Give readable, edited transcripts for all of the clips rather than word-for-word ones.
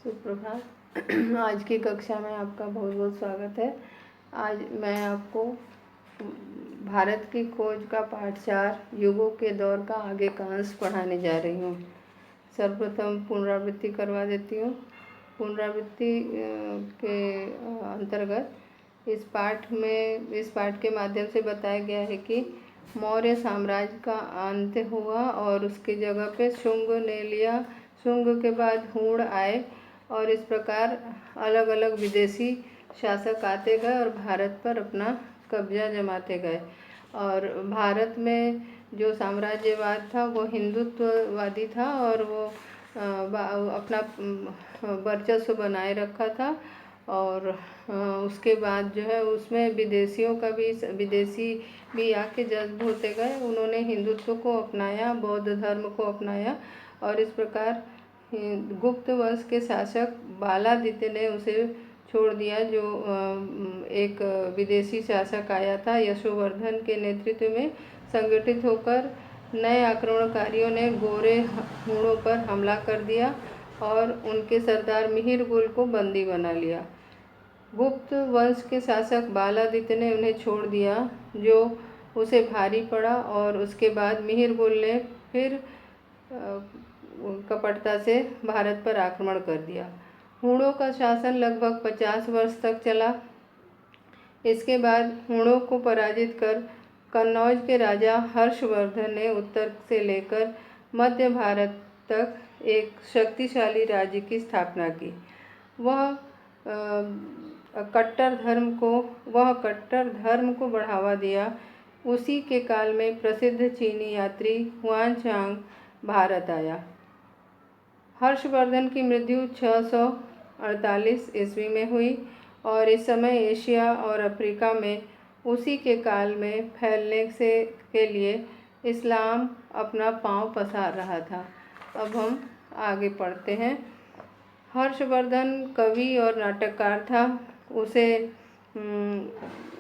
सुप्रभात। आज की कक्षा में आपका बहुत बहुत स्वागत है। आज मैं आपको भारत की खोज का पाठ 4 युगों के दौर का आगे का अंश पढ़ाने जा रही हूँ। सर्वप्रथम पुनरावृत्ति करवा देती हूँ। पुनरावृत्ति के अंतर्गत इस पाठ के माध्यम से बताया गया है कि मौर्य साम्राज्य का अंत हुआ और उसकी जगह पे शुंग ने लिया। शुंग के बाद हूण आए और इस प्रकार अलग अलग विदेशी शासक आते गए और भारत पर अपना कब्जा जमाते गए। और भारत में जो साम्राज्यवाद था वो हिंदुत्ववादी था और वो अपना वर्चस्व बनाए रखा था। और उसके बाद जो है उसमें विदेशी भी आके जज्ब होते गए। उन्होंने हिंदुत्व को अपनाया, बौद्ध धर्म को अपनाया और इस प्रकार गुप्त वंश के शासक बालादित्य ने उसे छोड़ दिया। जो एक विदेशी शासक आया था यशोवर्धन के नेतृत्व में संगठित होकर नए आक्रमणकारियों ने गोरे हूणों पर हमला कर दिया और उनके सरदार मिहिर गुल को बंदी बना लिया। गुप्त वंश के शासक बालादित्य ने उन्हें छोड़ दिया जो उसे भारी पड़ा और उसके बाद मिहिर गुल ने फिर कपटता से भारत पर आक्रमण कर दिया। हूणों का शासन लगभग 50 वर्ष तक चला। इसके बाद हूणों को पराजित कर कन्नौज के राजा हर्षवर्धन ने उत्तर से लेकर मध्य भारत तक एक शक्तिशाली राज्य की स्थापना की। वह कट्टर धर्म को बढ़ावा दिया। उसी के काल में प्रसिद्ध चीनी यात्री हुआनचांग भारत आया। हर्षवर्धन की मृत्यु 648 ईस्वी में हुई और इस समय एशिया और अफ्रीका में उसी के काल में फैलने के लिए इस्लाम अपना पांव पसार रहा था। अब हम आगे पढ़ते हैं। हर्षवर्धन कवि और नाटककार था।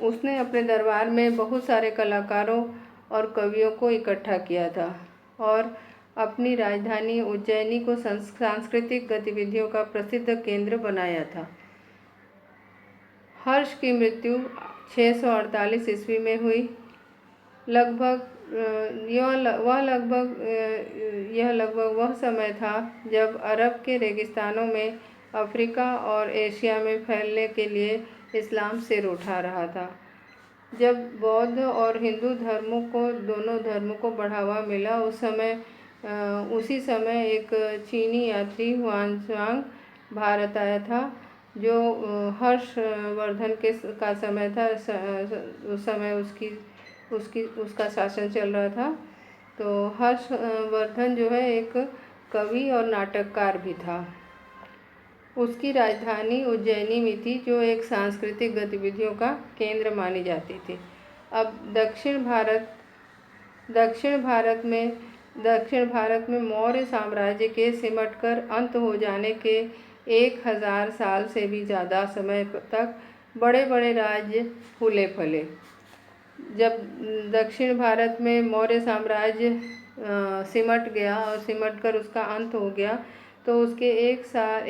उसने अपने दरबार में बहुत सारे कलाकारों और कवियों को इकट्ठा किया था और अपनी राजधानी उज्जैनी को सांस्कृतिक गतिविधियों का प्रसिद्ध केंद्र बनाया था। हर्ष की मृत्यु 648 ईस्वी में हुई। यह लगभग वह समय था जब अरब के रेगिस्तानों में अफ्रीका और एशिया में फैलने के लिए इस्लाम सिर उठा रहा था। जब बौद्ध और हिंदू दोनों धर्मों को बढ़ावा मिला उसी समय एक चीनी यात्री हुआनचांग भारत आया था जो हर्षवर्धन का समय था। उस समय उसका शासन चल रहा था। तो हर्षवर्धन जो है एक कवि और नाटककार भी था। उसकी राजधानी उज्जैनी में थी जो एक सांस्कृतिक गतिविधियों का केंद्र मानी जाती थी। अब दक्षिण भारत में मौर्य साम्राज्य के सिमटकर अंत हो जाने के 1000 साल से भी ज़्यादा समय तक बड़े बड़े राज्य फूले फले। जब दक्षिण भारत में मौर्य साम्राज्य सिमट गया और सिमटकर उसका अंत हो गया तो उसके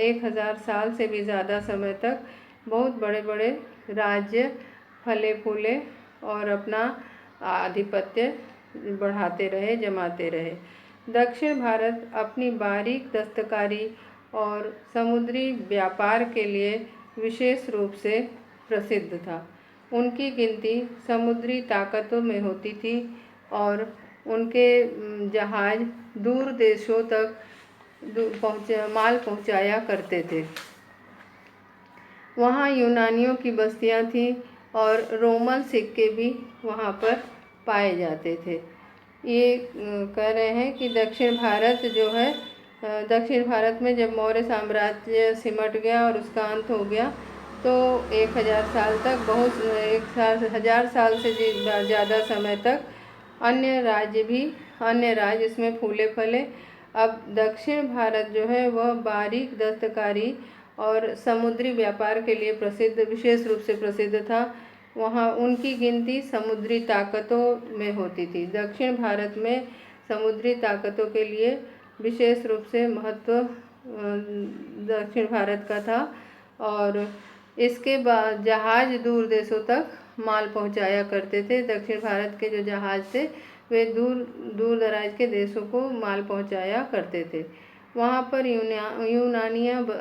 1000 साल से भी ज़्यादा समय तक बहुत बड़े बड़े राज्य फले फूले और अपना आधिपत्य बढ़ाते रहे, जमाते रहे। दक्षिण भारत अपनी बारीक दस्तकारी और समुद्री व्यापार के लिए विशेष रूप से प्रसिद्ध था। उनकी गिनती समुद्री ताकतों में होती थी और उनके जहाज दूर देशों तक माल पहुंचाया करते थे। वहाँ यूनानियों की बस्तियाँ थीं और रोमन सिक्के भी वहाँ पर पाए जाते थे। ये कह रहे हैं कि दक्षिण भारत में जब मौर्य साम्राज्य सिमट गया और उसका अंत हो गया तो 1000 साल तक 1000 साल से ज़्यादा समय तक अन्य राज्य इसमें फूले फले। अब दक्षिण भारत जो है वह बारीक दस्तकारी और समुद्री व्यापार के लिए विशेष रूप से प्रसिद्ध था। वहाँ उनकी गिनती समुद्री ताकतों में होती थी। दक्षिण भारत में समुद्री ताकतों के लिए विशेष रूप से महत्व दक्षिण भारत का था। और इसके बाद जहाज दूर देशों तक माल पहुंचाया करते थे। दक्षिण भारत के जो जहाज थे वे दूर दूर दराज के देशों को माल पहुंचाया करते थे। वहाँ पर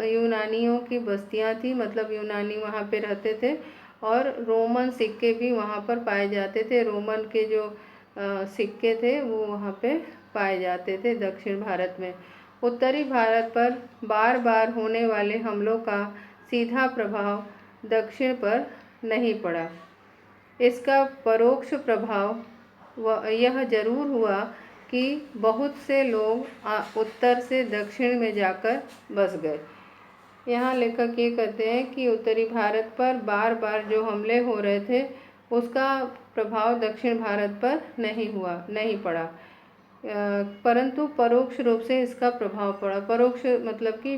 यूनानियों की बस्तियाँ थी, मतलब यूनानी वहाँ पे रहते थे। और रोमन सिक्के भी वहाँ पर पाए जाते थे। रोमन के जो सिक्के थे वो वहाँ पे पाए जाते थे दक्षिण भारत में। उत्तरी भारत पर बार बार होने वाले हमलों का सीधा प्रभाव दक्षिण पर नहीं पड़ा। इसका परोक्ष प्रभाव यह जरूर हुआ कि बहुत से लोग उत्तर से दक्षिण में जाकर बस गए। यहाँ लेखक ये कहते हैं कि उत्तरी भारत पर बार बार जो हमले हो रहे थे उसका प्रभाव दक्षिण भारत पर नहीं पड़ा, परंतु परोक्ष रूप से इसका प्रभाव पड़ा। परोक्ष मतलब कि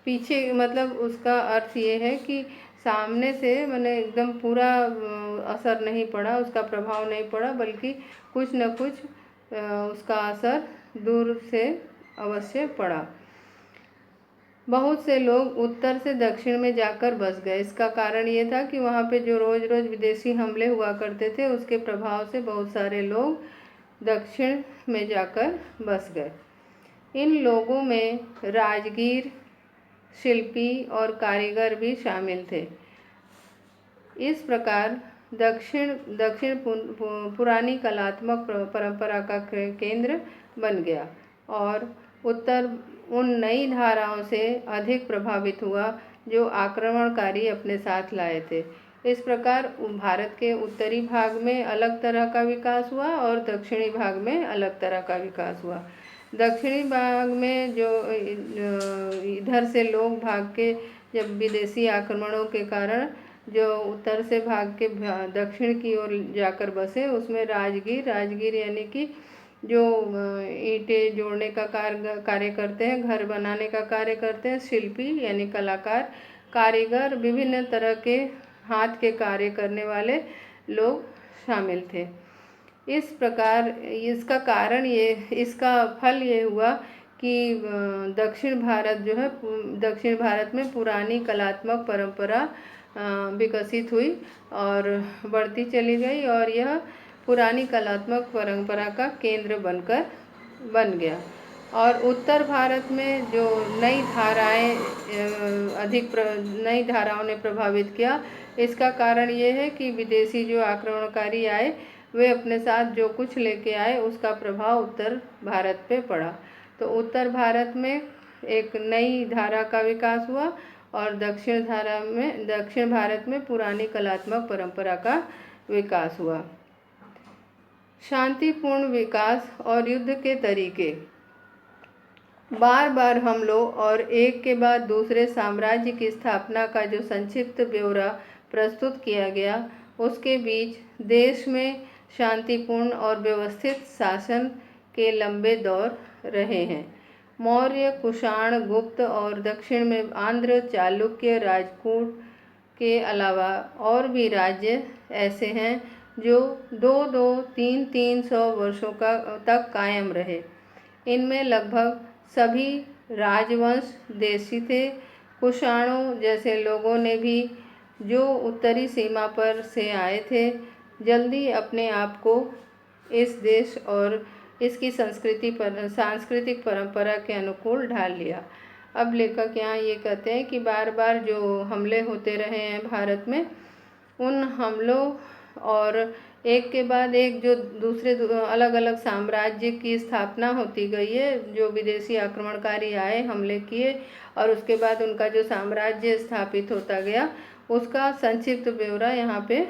पीछे, मतलब उसका अर्थ ये है कि सामने से मैंने एकदम पूरा असर नहीं पड़ा, उसका प्रभाव नहीं पड़ा, बल्कि कुछ न कुछ उसका असर दूर से अवश्य पड़ा। बहुत से लोग उत्तर से दक्षिण में जाकर बस गए। इसका कारण ये था कि वहाँ पे जो रोज़ रोज़ विदेशी हमले हुआ करते थे उसके प्रभाव से बहुत सारे लोग दक्षिण में जाकर बस गए। इन लोगों में राजगीर, शिल्पी और कारीगर भी शामिल थे। इस प्रकार दक्षिण पुरानी कलात्मक परंपरा का केंद्र बन गया और उत्तर उन नई धाराओं से अधिक प्रभावित हुआ जो आक्रमणकारी अपने साथ लाए थे। इस प्रकार भारत के उत्तरी भाग में अलग तरह का विकास हुआ और दक्षिणी भाग में अलग तरह का विकास हुआ। दक्षिणी भाग में जो इधर से लोग भाग के, जब विदेशी आक्रमणों के कारण जो उत्तर से भाग के दक्षिण की ओर जाकर बसे, उसमें राजगीर यानी कि जो ईंटें जोड़ने का कार्य करते हैं, घर बनाने का कार्य करते हैं, शिल्पी यानी कलाकार, कारीगर, विभिन्न तरह के हाथ के कार्य करने वाले लोग शामिल थे। इस प्रकार इसका फल ये हुआ कि दक्षिण भारत में पुरानी कलात्मक परंपरा विकसित हुई और बढ़ती चली गई और यह पुरानी कलात्मक परंपरा का केंद्र बन गया। और उत्तर भारत में जो नई धाराओं ने प्रभावित किया, इसका कारण ये है कि विदेशी जो आक्रमणकारी आए वे अपने साथ जो कुछ लेके आए उसका प्रभाव उत्तर भारत पे पड़ा। तो उत्तर भारत में एक नई धारा का विकास हुआ और दक्षिण भारत में पुरानी कलात्मक परंपरा का विकास हुआ। शांतिपूर्ण विकास और युद्ध के तरीके। बार बार हमलों और एक के बाद दूसरे साम्राज्य की स्थापना का जो संक्षिप्त ब्यौरा प्रस्तुत किया गया, उसके बीच देश में शांतिपूर्ण और व्यवस्थित शासन के लंबे दौर रहे हैं। मौर्य, कुषाण, गुप्त और दक्षिण में आंध्र, चालुक्य, राजपूत के अलावा और भी राज्य ऐसे हैं जो 200-300 वर्षों तक कायम रहे। इनमें लगभग सभी राजवंश देशी थे। कुषाणों जैसे लोगों ने भी, जो उत्तरी सीमा पर से आए थे, जल्दी अपने आप को इस देश और इसकी सांस्कृतिक परंपरा के अनुकूल ढाल लिया। अब लेखक यहाँ ये कहते हैं कि बार बार जो हमले होते रहे हैं भारत में, उन हमलों और एक के बाद एक जो दूसरे अलग अलग साम्राज्य की स्थापना होती गई है, जो विदेशी आक्रमणकारी आए, हमले किए और उसके बाद उनका जो साम्राज्य स्थापित होता गया, उसका संक्षिप्त ब्यौरा यहाँ पे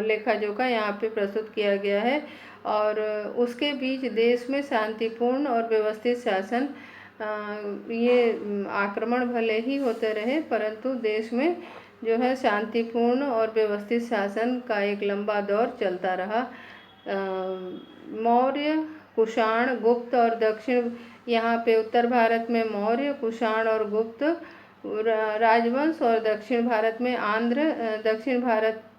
लेखा जोखा यहाँ पे प्रस्तुत किया गया है। और उसके बीच देश में शांतिपूर्ण और व्यवस्थित शासन, ये आक्रमण भले ही होते रहे परंतु देश में जो है शांतिपूर्ण और व्यवस्थित शासन का एक लंबा दौर चलता रहा। मौर्य, कुषाण, गुप्त और दक्षिण, यहाँ पे उत्तर भारत में मौर्य, कुषाण और गुप्त राजवंश और दक्षिण भारत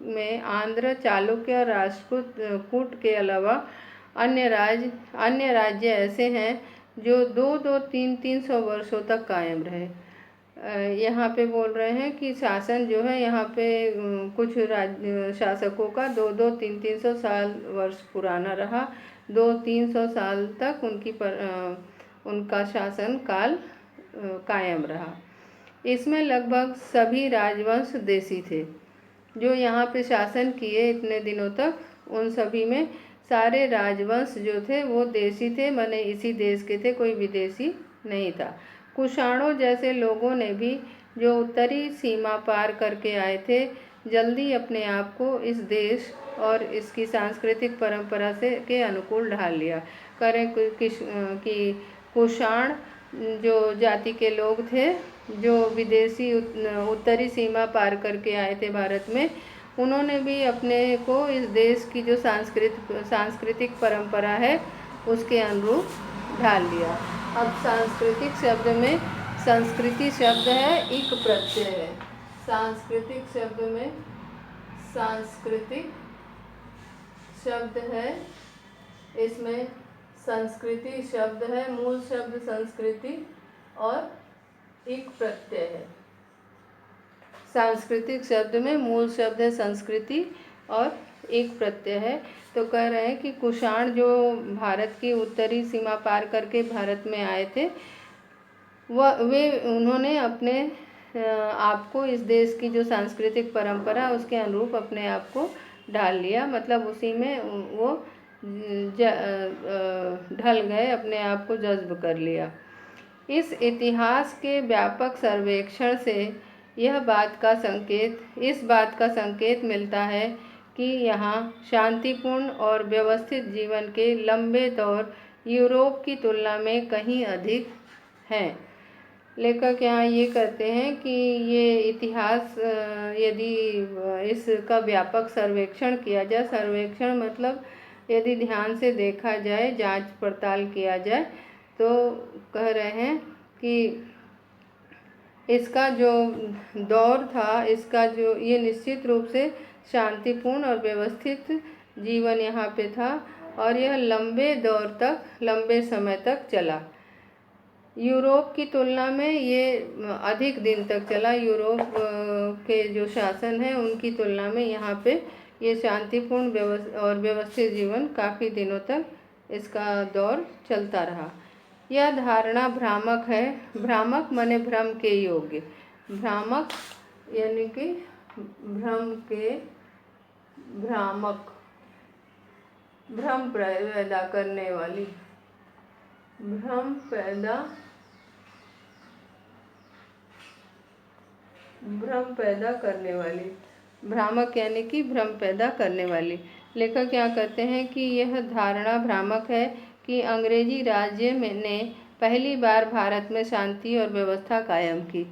में आंध्र, चालुक्य और राष्ट्रकूट के अलावा अन्य राज्य ऐसे हैं जो 2-2, 3-3 सौ वर्षों तक कायम रहे। यहाँ पे बोल रहे हैं कि शासन जो है यहाँ पे कुछ शासकों का 2-2, 3-3 सौ वर्ष पुराना रहा। 200-300 साल तक उनका शासन काल कायम रहा। इसमें लगभग सभी राजवंश देशी थे जो यहाँ पे शासन किए इतने दिनों तक। उन सभी में सारे राजवंश जो थे वो देशी थे, माने इसी देश के थे, कोई विदेशी नहीं था। कुषाणों जैसे लोगों ने भी जो उत्तरी सीमा पार करके आए थे, जल्दी अपने आप को इस देश और इसकी सांस्कृतिक परंपरा के अनुकूल ढाल लिया। करें कि कुषाण जो जाति के लोग थे, जो विदेशी उत्तरी सीमा पार करके आए थे भारत में, उन्होंने भी अपने को इस देश की जो सांस्कृतिक परंपरा है उसके अनुरूप ढाल लिया। अब सांस्कृतिक शब्द में संस्कृति शब्द है, इक प्रत्यय है। सांस्कृतिक शब्द में सांस्कृतिक शब्द है, इसमें संस्कृति शब्द है, मूल शब्द संस्कृति और इक प्रत्यय है। सांस्कृतिक शब्द में मूल शब्द है संस्कृति और एक प्रत्यय है। तो कह रहे हैं कि कुषाण जो भारत की उत्तरी सीमा पार करके भारत में आए थे, उन्होंने अपने आप को इस देश की जो सांस्कृतिक परंपरा उसके अनुरूप अपने आप को ढाल लिया, मतलब उसी में वो ढल गए, अपने आप को जज्ब कर लिया। इस इतिहास के व्यापक सर्वेक्षण से इस बात का संकेत मिलता है कि यहाँ शांतिपूर्ण और व्यवस्थित जीवन के लंबे दौर यूरोप की तुलना में कहीं अधिक हैं। लेखक यहाँ ये कहते हैं कि ये इतिहास यदि इसका व्यापक सर्वेक्षण किया जाए, सर्वेक्षण मतलब यदि ध्यान से देखा जाए, जांच पड़ताल किया जाए, तो कह रहे हैं कि इसका जो दौर था, इसका जो ये निश्चित रूप से शांतिपूर्ण और व्यवस्थित जीवन यहाँ पे था और यह लंबे समय तक चला। यूरोप की तुलना में ये अधिक दिन तक चला। यूरोप के जो शासन है उनकी तुलना में यहाँ पे ये शांतिपूर्ण और व्यवस्थित जीवन काफ़ी दिनों तक इसका दौर चलता रहा। यह धारणा भ्रामक है। भ्रामक माने भ्रम के योग्य, भ्रामक यानी कि भ्रम पैदा करने वाली, भ्रामक यानी कि भ्रम पैदा करने वाली। लेखक क्या कहते हैं कि यह धारणा भ्रामक है कि अंग्रेजी राज्य ने पहली बार भारत में शांति और व्यवस्था कायम की।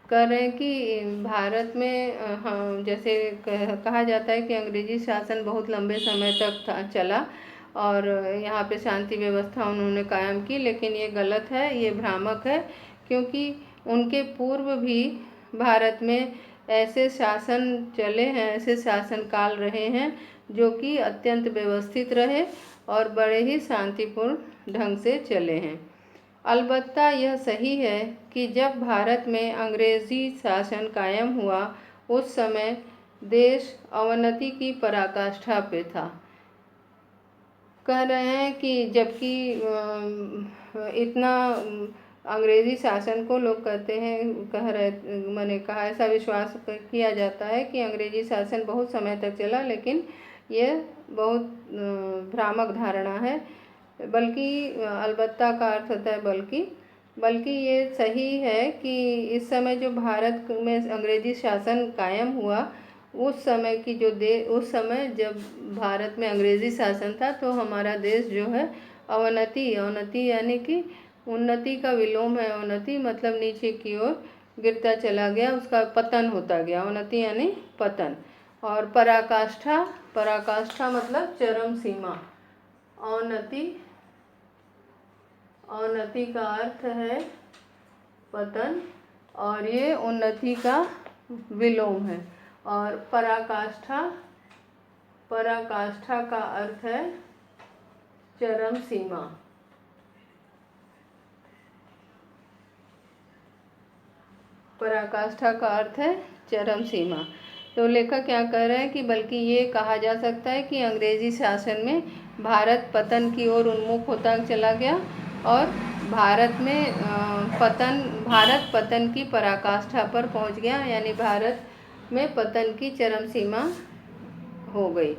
कह रहे हैं कि भारत में जैसे कहा जाता है कि अंग्रेजी शासन बहुत लंबे समय तक चला और यहाँ पे शांति व्यवस्था उन्होंने कायम की, लेकिन ये गलत है, ये भ्रामक है, क्योंकि उनके पूर्व भी भारत में ऐसे शासन चले हैं, ऐसे शासन काल रहे हैं जो कि अत्यंत व्यवस्थित रहे और बड़े ही शांतिपूर्ण ढंग से चले हैं। अलबत्ता यह सही है कि जब भारत में अंग्रेजी शासन कायम हुआ उस समय देश अवनति की पराकाष्ठा पे था। कह रहे हैं कि जबकि इतना अंग्रेजी शासन को लोग कहते हैं, मैंने कहा ऐसा विश्वास किया जाता है कि अंग्रेजी शासन बहुत समय तक चला, लेकिन ये बहुत भ्रामक धारणा है। बल्कि अलबत्ता का अर्थ होता है बल्कि ये सही है कि इस समय जो भारत में अंग्रेजी शासन कायम हुआ, उस समय की उस समय जब भारत में अंग्रेजी शासन था तो हमारा देश जो है अवनति यानी कि उन्नति का विलोम है। अवनति मतलब नीचे की ओर गिरता चला गया, उसका पतन होता गया। अवनति यानी पतन। और पराकाष्ठा मतलब चरम सीमा। अवनति का अर्थ है पतन और ये उन्नति का विलोम है। और पराकाष्ठा का अर्थ है चरम सीमा। पराकाष्ठा का अर्थ है चरम सीमा। तो लेखक क्या कह रहे हैं कि बल्कि ये कहा जा सकता है कि अंग्रेजी शासन में भारत पतन की ओर उन्मुख होता चला गया और भारत पतन की पराकाष्ठा पर पहुंच गया, यानी भारत में पतन की चरम सीमा हो गई।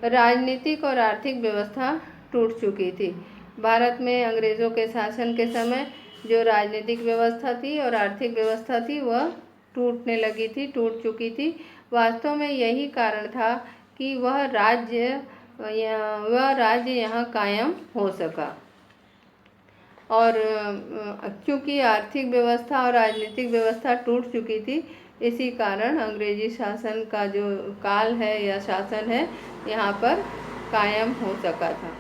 राजनीतिक और आर्थिक व्यवस्था टूट चुकी थी। भारत में अंग्रेज़ों के शासन के समय जो राजनीतिक व्यवस्था थी और आर्थिक व्यवस्था थी वह टूटने लगी थी, टूट चुकी थी। वास्तव में यही कारण था कि वह राज्य यहाँ कायम हो सका। और क्योंकि आर्थिक व्यवस्था और राजनीतिक व्यवस्था टूट चुकी थी, इसी कारण अंग्रेजी शासन का जो काल है या शासन है यहाँ पर कायम हो सका था,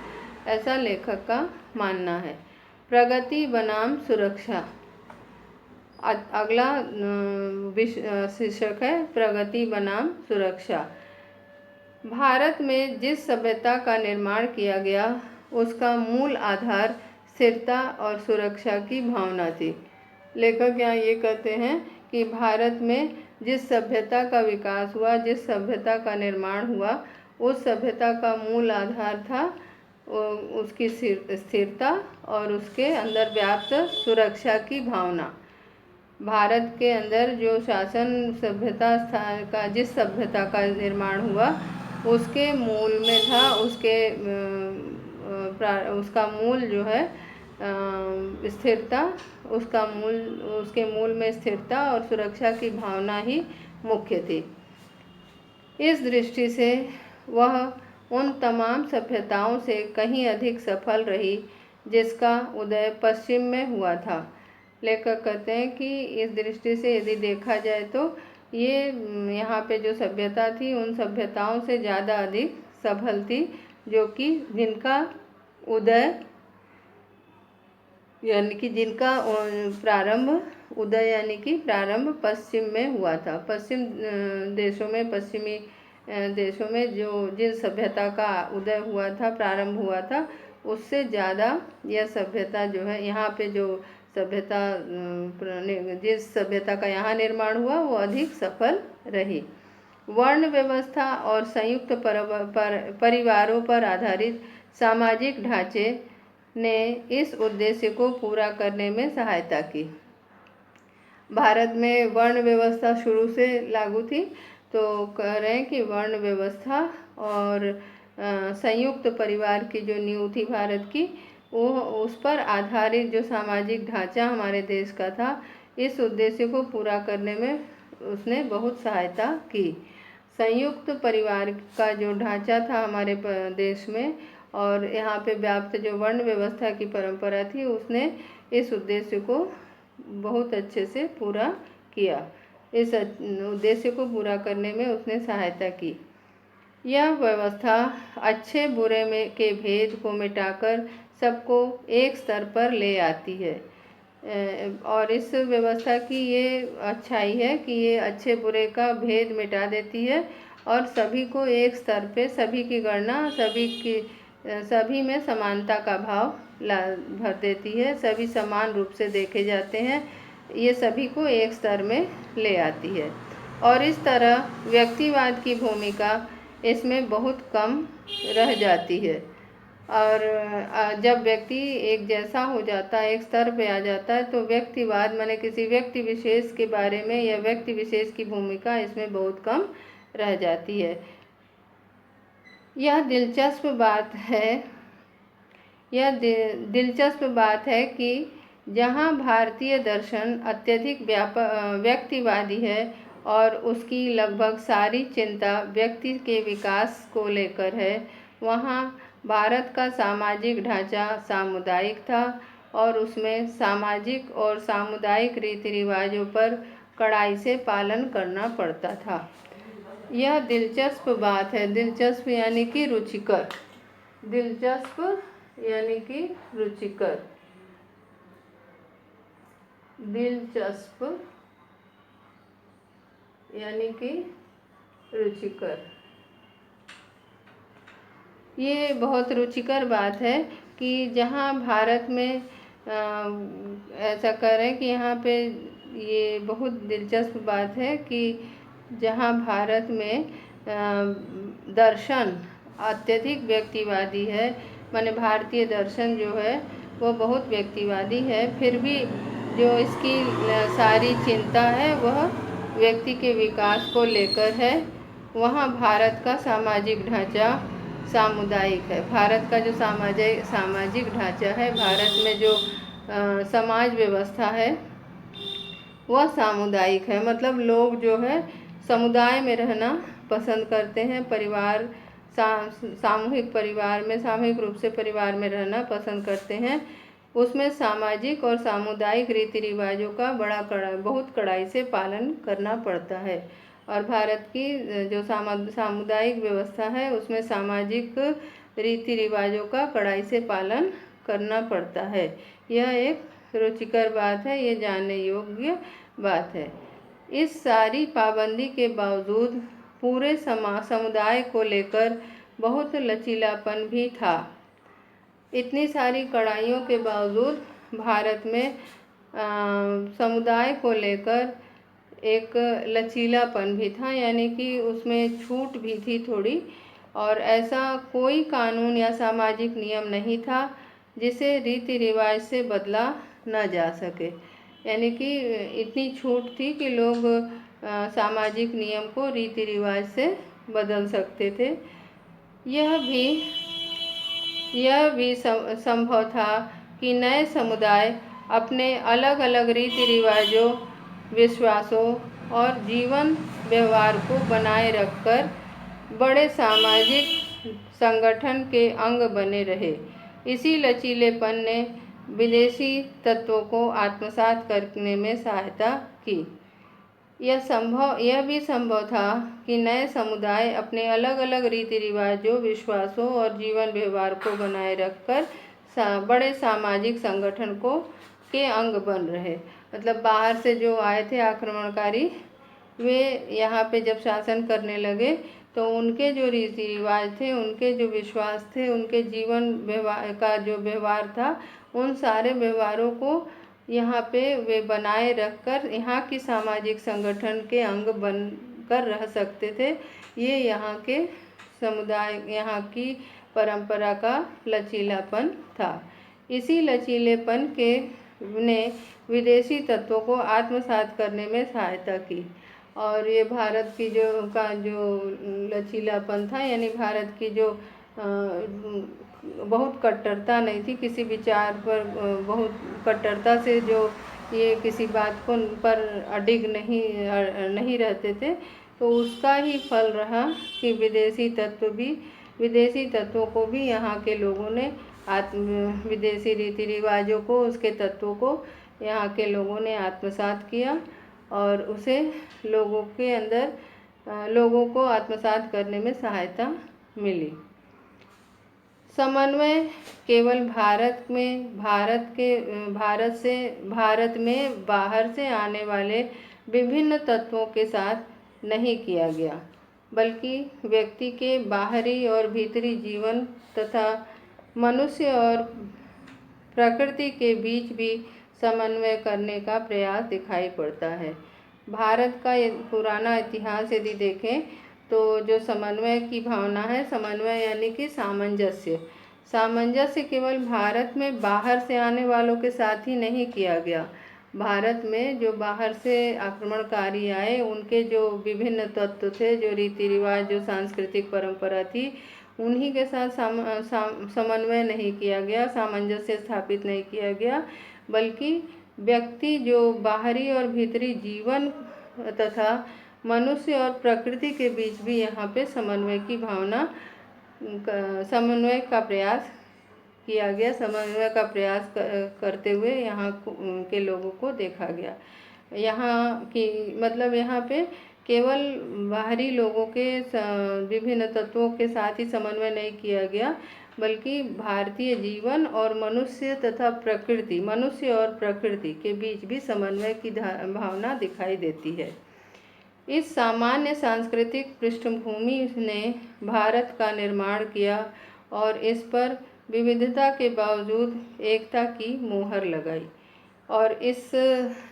ऐसा लेखक का मानना है। प्रगति बनाम सुरक्षा। अगला शीर्षक है प्रगति बनाम सुरक्षा। भारत में जिस सभ्यता का निर्माण किया गया उसका मूल आधार स्थिरता और सुरक्षा की भावना थी। लेखक यहाँ ये कहते हैं कि भारत में जिस सभ्यता का विकास हुआ, जिस सभ्यता का निर्माण हुआ, उस सभ्यता का मूल आधार था उसकी स्थिरता और उसके अंदर व्याप्त सुरक्षा की भावना। भारत के अंदर जो शासन सभ्यता का जिस सभ्यता का निर्माण हुआ उसके मूल में था, उसका मूल जो है स्थिरता, उसके मूल में स्थिरता और सुरक्षा की भावना ही मुख्य थी। इस दृष्टि से वह उन तमाम सभ्यताओं से कहीं अधिक सफल रही जिसका उदय पश्चिम में हुआ था। लेखक कहते हैं कि इस दृष्टि से यदि देखा जाए तो ये यहाँ पे जो सभ्यता थी उन सभ्यताओं से ज़्यादा अधिक सफल थी, जो कि जिनका उदय यानी कि प्रारंभ पश्चिम में हुआ था। पश्चिमी देशों में जिन सभ्यता का उदय हुआ था, प्रारंभ हुआ था, उससे ज़्यादा यह सभ्यता जो है यहाँ पे जो सभ्यता जिस सभ्यता का यहाँ निर्माण हुआ वो अधिक सफल रही। वर्ण व्यवस्था और संयुक्त परिवारों पर आधारित सामाजिक ढांचे ने इस उद्देश्य को पूरा करने में सहायता की। भारत में वर्ण व्यवस्था शुरू से लागू थी, तो कह रहे हैं कि वर्ण व्यवस्था और संयुक्त परिवार की जो नींव थी भारत की, वो उस पर आधारित जो सामाजिक ढांचा हमारे देश का था, इस उद्देश्य को पूरा करने में उसने बहुत सहायता की। संयुक्त परिवार का जो ढांचा था हमारे देश में और यहाँ पे व्याप्त जो वर्ण व्यवस्था की परंपरा थी, उसने इस उद्देश्य को बहुत अच्छे से पूरा किया। इस उद्देश्य को पूरा करने में उसने सहायता की। यह व्यवस्था अच्छे बुरे के भेद को मिटाकर सबको एक स्तर पर ले आती है। और इस व्यवस्था की ये अच्छाई है कि ये अच्छे बुरे का भेद मिटा देती है और सभी को एक स्तर पे, सभी की गणना, सभी में समानता का भाव भर देती है। सभी समान रूप से देखे जाते हैं, ये सभी को एक स्तर में ले आती है। और इस तरह व्यक्तिवाद की भूमिका इसमें बहुत कम रह जाती है। और जब व्यक्ति एक जैसा हो जाता है, एक स्तर पे आ जाता है, तो व्यक्तिवाद माने किसी व्यक्ति विशेष के बारे में या व्यक्ति विशेष की भूमिका इसमें बहुत कम रह जाती है। यह दिलचस्प बात है कि जहाँ भारतीय दर्शन अत्यधिक व्यक्तिवादी है और उसकी लगभग सारी चिंता व्यक्ति के विकास को लेकर है, वहाँ भारत का सामाजिक ढांचा सामुदायिक था और उसमें सामाजिक और सामुदायिक रीति रिवाजों पर कड़ाई से पालन करना पड़ता था। यह दिलचस्प बात है। दिलचस्प यानी कि रुचिकर। दिलचस्प यानी कि रुचिकर। दिलचस्प यानी कि रुचिकर। ये बहुत रुचिकर बात है कि जहाँ भारत में ऐसा करें कि यहाँ पे ये बहुत दिलचस्प बात है कि जहाँ भारत में दर्शन अत्यधिक व्यक्तिवादी है, माने भारतीय दर्शन जो है वो बहुत व्यक्तिवादी है, फिर भी जो इसकी सारी चिंता है वह व्यक्ति के विकास को लेकर है। वहाँ भारत का सामाजिक ढांचा सामुदायिक है। भारत का जो सामाजिक ढांचा है, भारत में जो समाज व्यवस्था है वह सामुदायिक है। मतलब लोग जो है समुदाय में रहना पसंद करते हैं, परिवार सामूहिक परिवार में, सामूहिक रूप से परिवार में रहना पसंद करते हैं। उसमें सामाजिक और सामुदायिक रीति रिवाजों का बहुत कड़ाई से पालन करना पड़ता है। और भारत की जो सामुदायिक व्यवस्था है उसमें सामाजिक रीति रिवाजों का कड़ाई से पालन करना पड़ता है। यह एक रुचिकर बात है, ये जानने योग्य बात है। इस सारी पाबंदी के बावजूद पूरे समुदाय को लेकर बहुत लचीलापन भी था। इतनी सारी कड़ाइयों के बावजूद भारत में समुदाय को लेकर एक लचीलापन भी था, यानी कि उसमें छूट भी थी थोड़ी। और ऐसा कोई कानून या सामाजिक नियम नहीं था जिसे रीति रिवाज से बदला न जा सके। यानी कि इतनी छूट थी कि लोग सामाजिक नियम को रीति रिवाज से बदल सकते थे। यह भी संभव था कि नए समुदाय अपने अलग अलग रीति रिवाजों, विश्वासों और जीवन व्यवहार को बनाए रखकर बड़े सामाजिक संगठन के अंग बने रहे। इसी लचीलेपन ने विदेशी तत्वों को आत्मसात करने में सहायता की। यह भी संभव था कि नए समुदाय अपने अलग अलग रीति रिवाजों, विश्वासों और जीवन व्यवहार को बनाए रखकर बड़े सामाजिक संगठन के अंग बन रहे। मतलब बाहर से जो आए थे आक्रमणकारी, वे यहाँ पे जब शासन करने लगे तो उनके जो रीति रिवाज थे, उनके जो विश्वास थे, उनके जीवन व्यवहार का जो व्यवहार था, उन सारे व्यवहारों को यहाँ पे वे बनाए रखकर यहाँ की सामाजिक संगठन के अंग बनकर रह सकते थे। ये यहाँ के समुदाय, यहाँ की परंपरा का लचीलापन था। इसी लचीलेपन ने विदेशी तत्वों को आत्मसात करने में सहायता की। और ये भारत की जो लचीलापन था, यानी भारत की जो बहुत कट्टरता नहीं थी किसी विचार पर, बहुत कट्टरता से जो ये किसी बात पर अडिग नहीं रहते थे, तो उसका ही फल रहा कि विदेशी तत्वों को भी यहाँ के लोगों ने विदेशी रीति रिवाजों को, उसके तत्वों को यहाँ के लोगों ने आत्मसात किया और उसे लोगों को आत्मसात करने में सहायता मिली। समन्वय केवल भारत में बाहर से आने वाले विभिन्न तत्वों के साथ नहीं किया गया, बल्कि व्यक्ति के बाहरी और भीतरी जीवन तथा मनुष्य और प्रकृति के बीच भी समन्वय करने का प्रयास दिखाई पड़ता है। भारत का पुराना इतिहास यदि देखें तो जो समन्वय की भावना है, समन्वय यानी कि सामंजस्य केवल भारत में बाहर से आने वालों के साथ ही नहीं किया गया। भारत में जो बाहर से आक्रमणकारी आए, उनके जो विभिन्न तत्व थे, जो रीति रिवाज, जो सांस्कृतिक परंपरा थी, उन्हीं के साथ समन्वय नहीं किया गया, सामंजस्य स्थापित नहीं किया गया, बल्कि व्यक्ति जो बाहरी और भीतरी जीवन तथा मनुष्य और प्रकृति के बीच भी यहाँ पे समन्वय का प्रयास किया गया। समन्वय का प्रयास करते हुए यहाँ के लोगों को देखा गया। यहाँ पे केवल बाहरी लोगों के विभिन्न तत्वों के साथ ही समन्वय नहीं किया गया, बल्कि भारतीय जीवन और मनुष्य और प्रकृति के बीच भी समन्वय की भावना दिखाई देती है। इस सामान्य सांस्कृतिक पृष्ठभूमि ने भारत का निर्माण किया और इस पर विविधता के बावजूद एकता की मुहर लगाई। और इस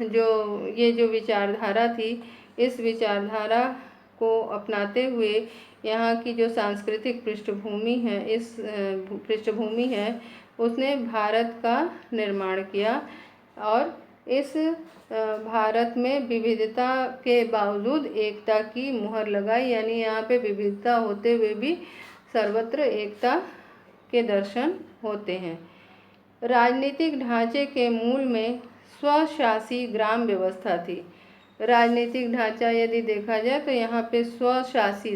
जो विचारधारा थी, इस विचारधारा को अपनाते हुए यहाँ की जो सांस्कृतिक पृष्ठभूमि है उसने भारत का निर्माण किया। और इस भारत में विविधता के बावजूद एकता की मुहर लगाई, यानी यहाँ पे विविधता होते हुए भी सर्वत्र एकता के दर्शन होते हैं। राजनीतिक ढांचे के मूल में स्वशासी ग्राम व्यवस्था थी। राजनीतिक ढांचा यदि देखा जाए तो यहाँ पे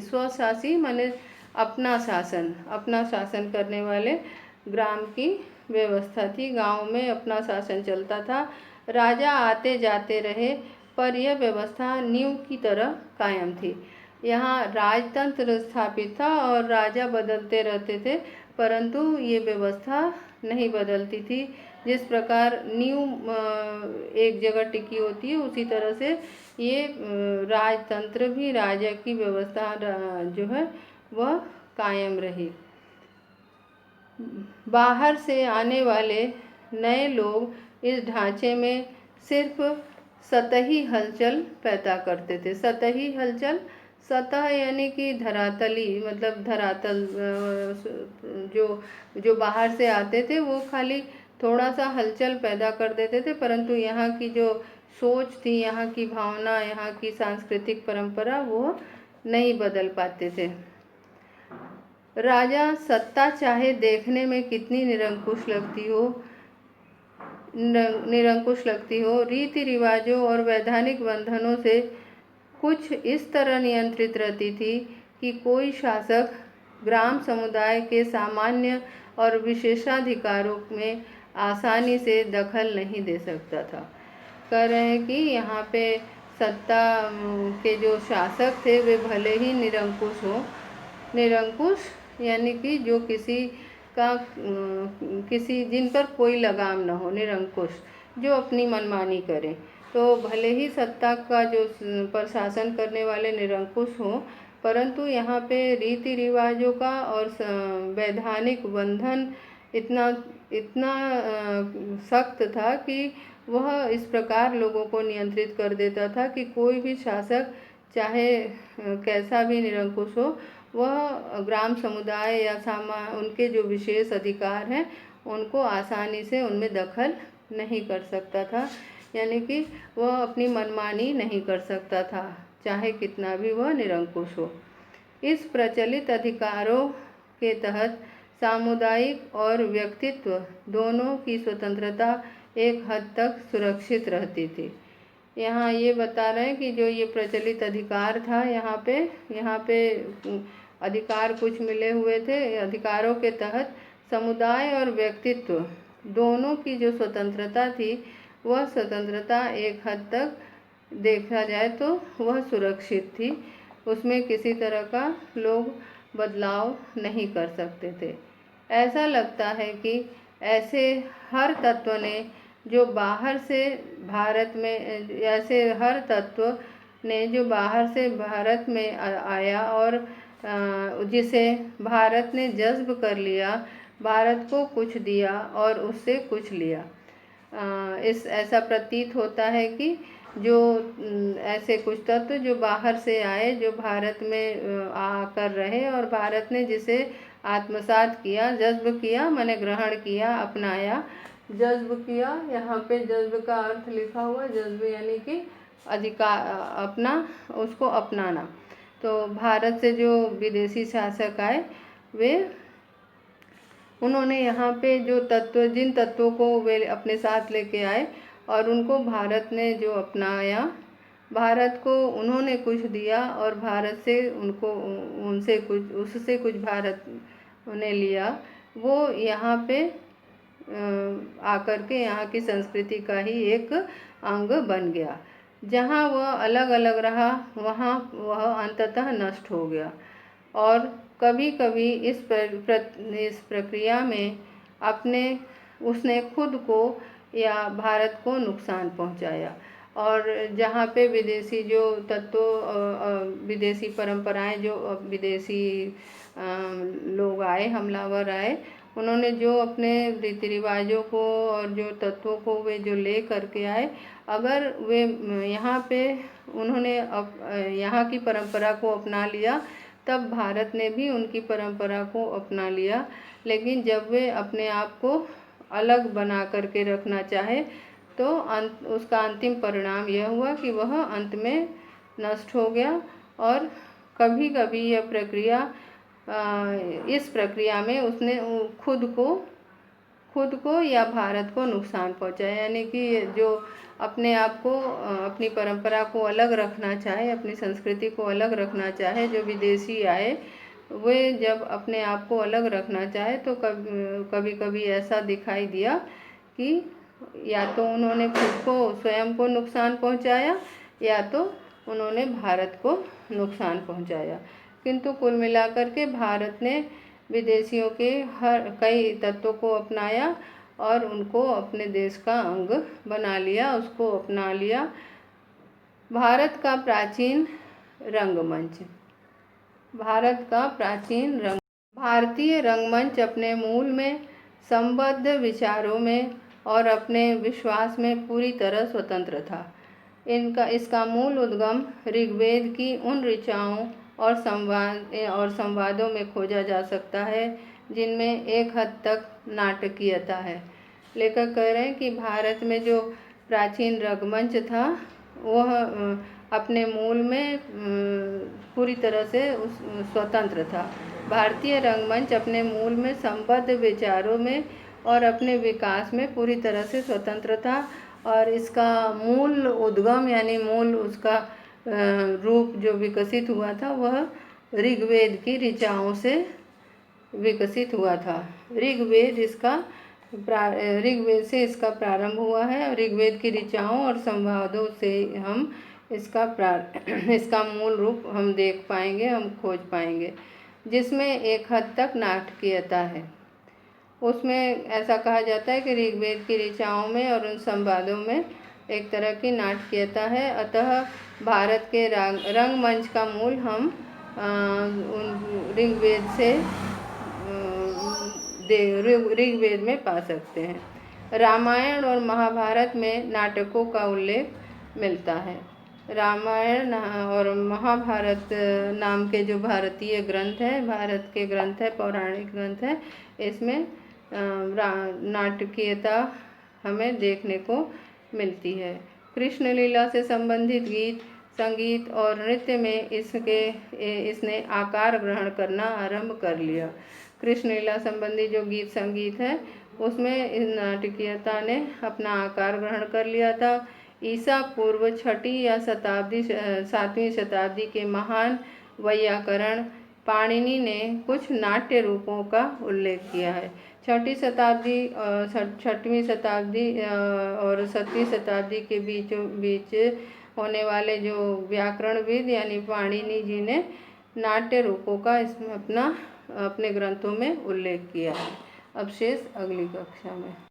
स्वशासी माने अपना शासन करने वाले ग्राम की व्यवस्था थी। गांव में अपना शासन चलता था, राजा आते जाते रहे, पर यह व्यवस्था नींव की तरह कायम थी। यहाँ राजतंत्र स्थापित था और राजा बदलते रहते थे, परंतु ये व्यवस्था नहीं बदलती थी। जिस प्रकार नींव एक जगह टिकी होती है, उसी तरह से ये राजतंत्र भी, राजा की व्यवस्था जो है वह कायम रही। बाहर से आने वाले नए लोग इस ढांचे में सिर्फ सतही हलचल पैदा करते थे। सतही हलचल, सतह यानी कि धरातली, मतलब धरातल, जो बाहर से आते थे वो खाली थोड़ा सा हलचल पैदा कर देते थे, परंतु यहाँ की जो सोच थी, यहाँ की भावना, यहाँ की सांस्कृतिक परंपरा वो नहीं बदल पाते थे। राजा सत्ता चाहे देखने में कितनी निरंकुश लगती हो, रीति रिवाजों और वैधानिक बंधनों से कुछ इस तरह नियंत्रित रहती थी कि कोई शासक ग्राम समुदाय के सामान्य और विशेषाधिकारों में आसानी से दखल नहीं दे सकता था। कह रहे हैं कि यहाँ पे सत्ता के जो शासक थे वे भले ही निरंकुश हो, निरंकुश यानी कि जो किसी जिन पर कोई लगाम न हो, निरंकुश जो अपनी मनमानी करें, तो भले ही सत्ता का जो प्रशासन करने वाले निरंकुश हो, परंतु यहाँ पे रीति रिवाजों का और वैधानिक बंधन इतना सख्त था कि वह इस प्रकार लोगों को नियंत्रित कर देता था कि कोई भी शासक चाहे कैसा भी निरंकुश हो, वह ग्राम समुदाय या उनके जो विशेष अधिकार हैं उनको आसानी से उनमें दखल नहीं कर सकता था, यानी कि वह अपनी मनमानी नहीं कर सकता था, चाहे कितना भी वह निरंकुश हो। इस प्रचलित अधिकारों के तहत सामुदायिक और व्यक्तित्व दोनों की स्वतंत्रता एक हद तक सुरक्षित रहती थी। यहाँ ये बता रहे हैं कि जो ये प्रचलित अधिकार था, यहाँ पे अधिकार कुछ मिले हुए थे। अधिकारों के तहत समुदाय और व्यक्तित्व दोनों की जो स्वतंत्रता थी, वह स्वतंत्रता एक हद तक देखा जाए तो वह सुरक्षित थी। उसमें किसी तरह का लोग बदलाव नहीं कर सकते थे। ऐसा लगता है कि ऐसे हर तत्व ने जो बाहर से भारत में आया और जिसे भारत ने जज्ब कर लिया, भारत को कुछ दिया और उससे कुछ लिया। ऐसा प्रतीत होता है कि जो ऐसे कुछ तत्व जो बाहर से आए, जो भारत में आकर रहे और भारत ने जिसे आत्मसात किया, जज्ब किया माने ग्रहण किया, अपनाया। जज्ब किया, यहाँ पे जज्ब का अर्थ लिखा हुआ, जज्ब यानी कि अधिकार, उसको अपनाना। तो भारत से जो विदेशी शासक आए, उन्होंने यहाँ पे जिन तत्वों को वे अपने साथ लेके आए और उनको भारत ने जो अपनाया, भारत को उन्होंने कुछ दिया और भारत से उससे कुछ भारत ने लिया। वो यहाँ पे आकर के यहाँ की संस्कृति का ही एक अंग बन गया। जहाँ वह अलग अलग रहा, वहाँ वह अंततः नष्ट हो गया। और कभी कभी इस प्रक्रिया में उसने खुद को या भारत को नुकसान पहुंचाया। और जहाँ पे विदेशी जो तत्व, विदेशी परंपराएं, जो विदेशी लोग आए, हमलावर आए, उन्होंने जो अपने रीति रिवाजों को और जो तत्वों को वे जो ले करके आए, अगर वे यहाँ पे उन्होंने यहाँ की परंपरा को अपना लिया, तब भारत ने भी उनकी परंपरा को अपना लिया। लेकिन जब वे अपने आप को अलग बना करके रखना चाहे, तो उसका अंतिम परिणाम यह हुआ कि वह अंत में नष्ट हो गया। और कभी कभी यह प्रक्रिया इस प्रक्रिया में उसने खुद को या भारत को नुकसान पहुंचाया। यानी कि जो अपने आप को अपनी परंपरा को अलग रखना चाहे, अपनी संस्कृति को अलग रखना चाहे, जो विदेशी आए वे जब अपने आप को अलग रखना चाहे, तो कभी कभी ऐसा दिखाई दिया कि या तो उन्होंने खुद को स्वयं को नुकसान पहुंचाया, या तो उन्होंने भारत को नुकसान पहुंचाया। किंतु कुल मिलाकर के भारत ने विदेशियों के कई तत्वों को अपनाया और उनको अपने देश का अंग बना लिया, उसको अपना लिया। भारत का प्राचीन रंगमंच। भारतीय रंगमंच अपने मूल में संबद्ध विचारों में और अपने विश्वास में पूरी तरह स्वतंत्र था। इसका मूल उद्गम ऋग्वेद की उन ऋचाओं और संवादों में खोजा जा सकता है जिनमें एक हद तक नाटकीयता है। लेखक कह रहे हैं कि भारत में जो प्राचीन रंगमंच था वह अपने मूल में पूरी तरह से स्वतंत्र था। भारतीय रंगमंच अपने मूल में संबद्ध विचारों में और अपने विकास में पूरी तरह से स्वतंत्र था। और इसका मूल उद्गम यानी मूल उसका रूप जो विकसित हुआ था वह ऋग्वेद की ऋचाओं से विकसित हुआ था। ऋग्वेद से इसका प्रारंभ हुआ है। ऋग्वेद की ऋचाओं और संवादों से हम इसका मूल रूप हम देख पाएंगे, हम खोज पाएंगे, जिसमें एक हद तक नाटकीयता है। उसमें ऐसा कहा जाता है कि ऋग्वेद की ऋचाओं में और उन संवादों में एक तरह की नाटकीयता है। अतः भारत के रंगमंच का मूल हम ऋग्वेद में पा सकते हैं। रामायण और महाभारत में नाटकों का उल्लेख मिलता है। रामायण और महाभारत नाम के जो भारतीय ग्रंथ हैं, भारत के ग्रंथ है, पौराणिक ग्रंथ है, इसमें नाटकीयता हमें देखने को मिलती है। कृष्ण लीला से संबंधित गीत, संगीत और नृत्य में इसने आकार ग्रहण करना आरंभ कर लिया। कृष्ण लीला संबंधी जो गीत संगीत है उसमें इस नाटकीयता ने अपना आकार ग्रहण कर लिया था। ईसा पूर्व 6वीं या 7वीं शताब्दी के महान वैयाकरण पाणिनि ने कुछ नाट्य रूपों का उल्लेख किया है। 6वीं शताब्दी और 7वीं शताब्दी के बीच होने वाले जो व्याकरणविद यानी पाणिनि जी ने नाट्य रूपों का इसमें अपने ग्रंथों में उल्लेख किया है। अब शेष अगली कक्षा में।